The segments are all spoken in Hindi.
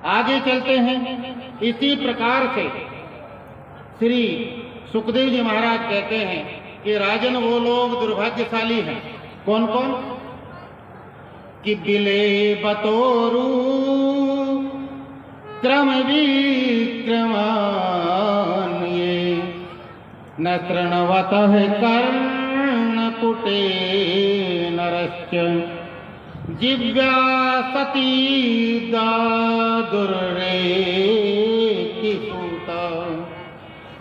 आगे चलते हैं। इसी प्रकार से श्री सुखदेव जी महाराज कहते हैं कि राजन वो लोग दुर्भाग्यशाली हैं। कौन कौन? कि बिले बतोरू क्रम विक्रमान ये न तृणवतः कर्णपुटे नरश्च जिव्या सती दादुर्रे की सूता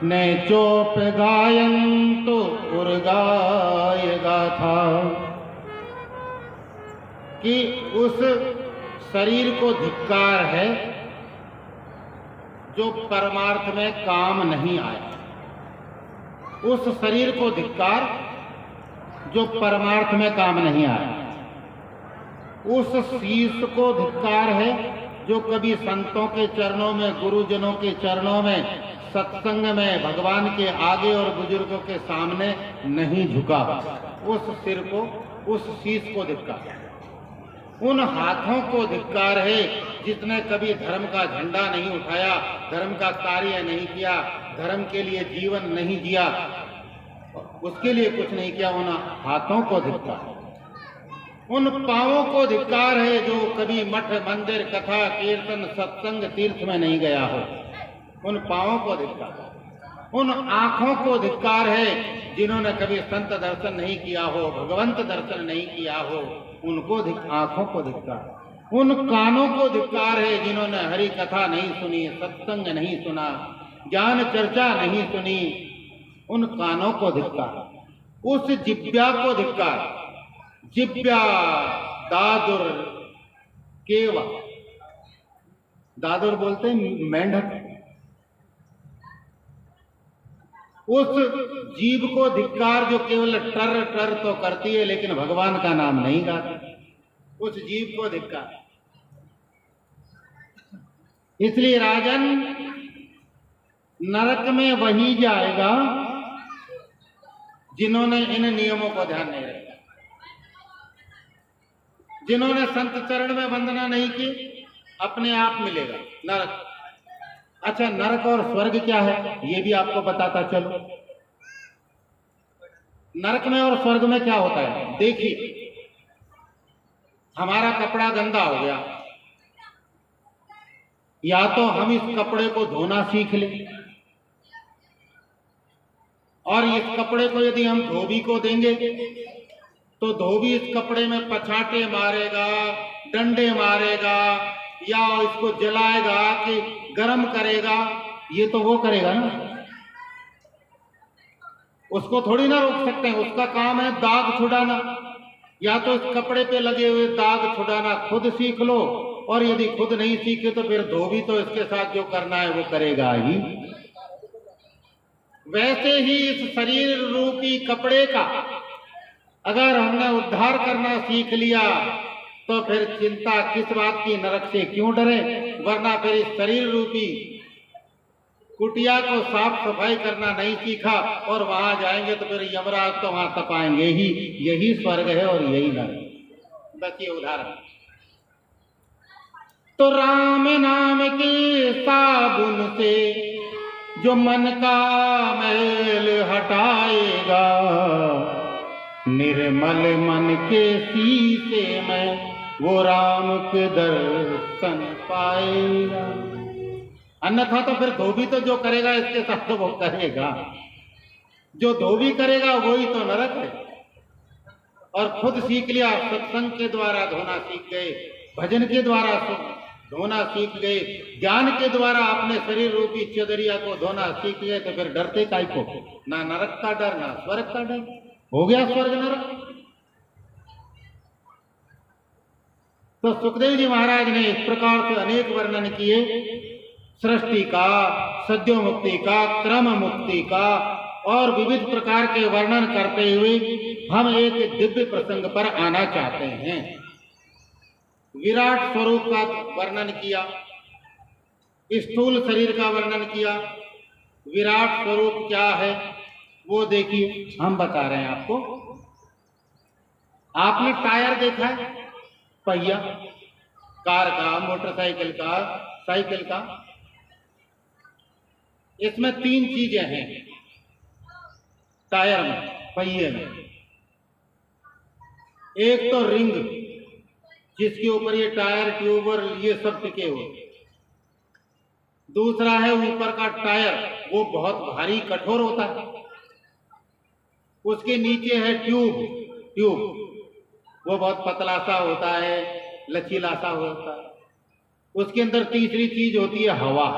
न चोप गायन्तु उर्गाय गाथा। कि उस शरीर को धिक्कार है जो परमार्थ में काम नहीं आया। उस शरीर को धिक्कार जो परमार्थ में काम नहीं आया। उस शीश को धिक्कार है जो कभी संतों के चरणों में, गुरुजनों के चरणों में, सत्संग में, भगवान के आगे और बुजुर्गों के सामने नहीं झुका। उस सिर को, उस शीश को धिक्कार है। उन हाथों को धिक्कार है जिसने कभी धर्म का झंडा नहीं उठाया, धर्म का कार्य नहीं किया, धर्म के लिए जीवन नहीं जिया, उसके लिए कुछ नहीं किया। उन हाथों को धिक्कार। उन पांवों को धिक्कार है जो कभी मठ, मंदिर, कथा, कीर्तन, सत्संग, तीर्थ में नहीं गया हो। उन पांवों को धिक्कार। उन आंखों को धिक्कार है जिन्होंने कभी संत दर्शन नहीं किया हो, भगवंत दर्शन नहीं किया हो, उनको आंखों को धिक्कार। उन कानों को धिक्कार है जिन्होंने हरि कथा नहीं सुनी, सत्संग नहीं सुना, ज्ञान चर्चा नहीं सुनी, उन कानों को धिक्कार। उस जिब्या को धिक्कार। जिब्या दादुर केवा, दादुर बोलते हैं मेंढक। उस जीभ को धिक्कार जो केवल टर टर तो करती है लेकिन भगवान का नाम नहीं गाती। उस जीभ को धिक्कार। इसलिए राजन, नरक में वही जाएगा जिन्होंने इन नियमों को ध्यान नहीं रखा, जिन्होंने संत चरण में वंदना नहीं की, अपने आप मिलेगा नरक। अच्छा, नरक और स्वर्ग क्या है ये भी आपको बताता चलो। नरक में और स्वर्ग में क्या होता है? देखिए, हमारा कपड़ा गंदा हो गया, या तो हम इस कपड़े को धोना सीख लें, और इस कपड़े को यदि हम धोबी को देंगे तो धोबी इस कपड़े में पछाटे मारेगा, डंडे मारेगा, या इसको जलाएगा कि गर्म करेगा। ये तो वो करेगा ना, उसको थोड़ी ना रोक सकते हैं। उसका काम है दाग छुड़ाना। या तो इस कपड़े पे लगे हुए दाग छुड़ाना खुद सीख लो, और यदि खुद नहीं सीखे तो फिर धोबी तो इसके साथ जो करना है वो करेगा ही। वैसे ही इस शरीर रूपी कपड़े का अगर हमने उद्धार करना सीख लिया तो फिर चिंता किस बात की, नरक से क्यों डरे। वरना फिर इस शरीर रूपी कुटिया को साफ सफाई करना नहीं सीखा और वहां जाएंगे तो फिर यमराज तो वहां तपाएंगे ही। यही स्वर्ग है और यही नरक। बस ये उदाहरण। तो राम नाम के साबुन से जो मन का मैल हटाएगा, निर्मल मन के शीशे में वो राम के दर्शन पाएगा। अन्यथा तो फिर धोबी तो जो करेगा इसके साथ तो वो करेगा। जो धोबी करेगा वही तो नरक है। और खुद सीख लिया, सत्संग के द्वारा धोना सीख गए, भजन के द्वारा धोना सीख गए, ज्ञान के द्वारा अपने शरीर रूपी चदरिया को धोना सीख गए, तो फिर डरते काहे को? ना नरक का डर, ना स्वर्ग का डर। हो गया स्वर्ग नरक। तो सुखदेव जी महाराज ने इस प्रकार से अनेक वर्णन किए, सृष्टि का, सद्यो मुक्ति का, क्रम मुक्ति का, और विविध प्रकार के वर्णन करते हुए हम एक दिव्य प्रसंग पर आना चाहते हैं। विराट स्वरूप का वर्णन किया, स्थूल शरीर का वर्णन किया। विराट स्वरूप क्या है वो देखिए, हम बता रहे हैं आपको। आपने टायर देखा है? पहिया कार का, मोटरसाइकिल का, साइकिल का, इसमें 3 चीजें हैं टायर में, पहिए में। एक तो रिंग, जिसके ऊपर ये टायर, ट्यूब और ये सब टिके हुए। दूसरा है ऊपर का टायर, वो बहुत भारी कठोर होता है। उसके नीचे है ट्यूब, वो बहुत पतला सा होता है, लचीला सा होता है। उसके अंदर तीसरी चीज होती है हवा,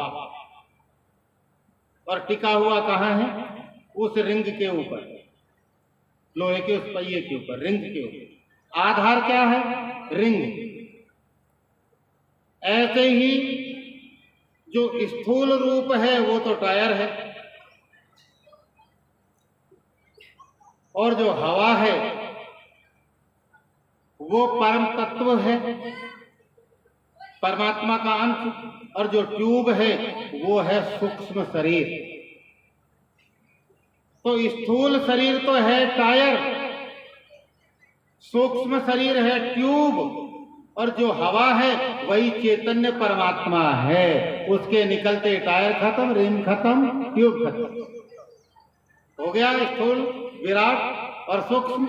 और टिका हुआ कहाँ है? उस रिंग के ऊपर, लोहे के उस पहिए के ऊपर, रिंग के ऊपर। आधार क्या है? रिंग। ऐसे ही जो स्थूल रूप है वो तो टायर है, और जो हवा है वो परम तत्व है, परमात्मा का अंश। और जो ट्यूब है वो है सूक्ष्म शरीर। तो स्थूल शरीर तो है टायर, सूक्ष्म शरीर है ट्यूब, और जो हवा है वही चैतन्य परमात्मा है। उसके निकलते टायर खत्म, रिंग खत्म, ट्यूब खत्म। हो गया स्थूल, विराट और सूक्ष्म।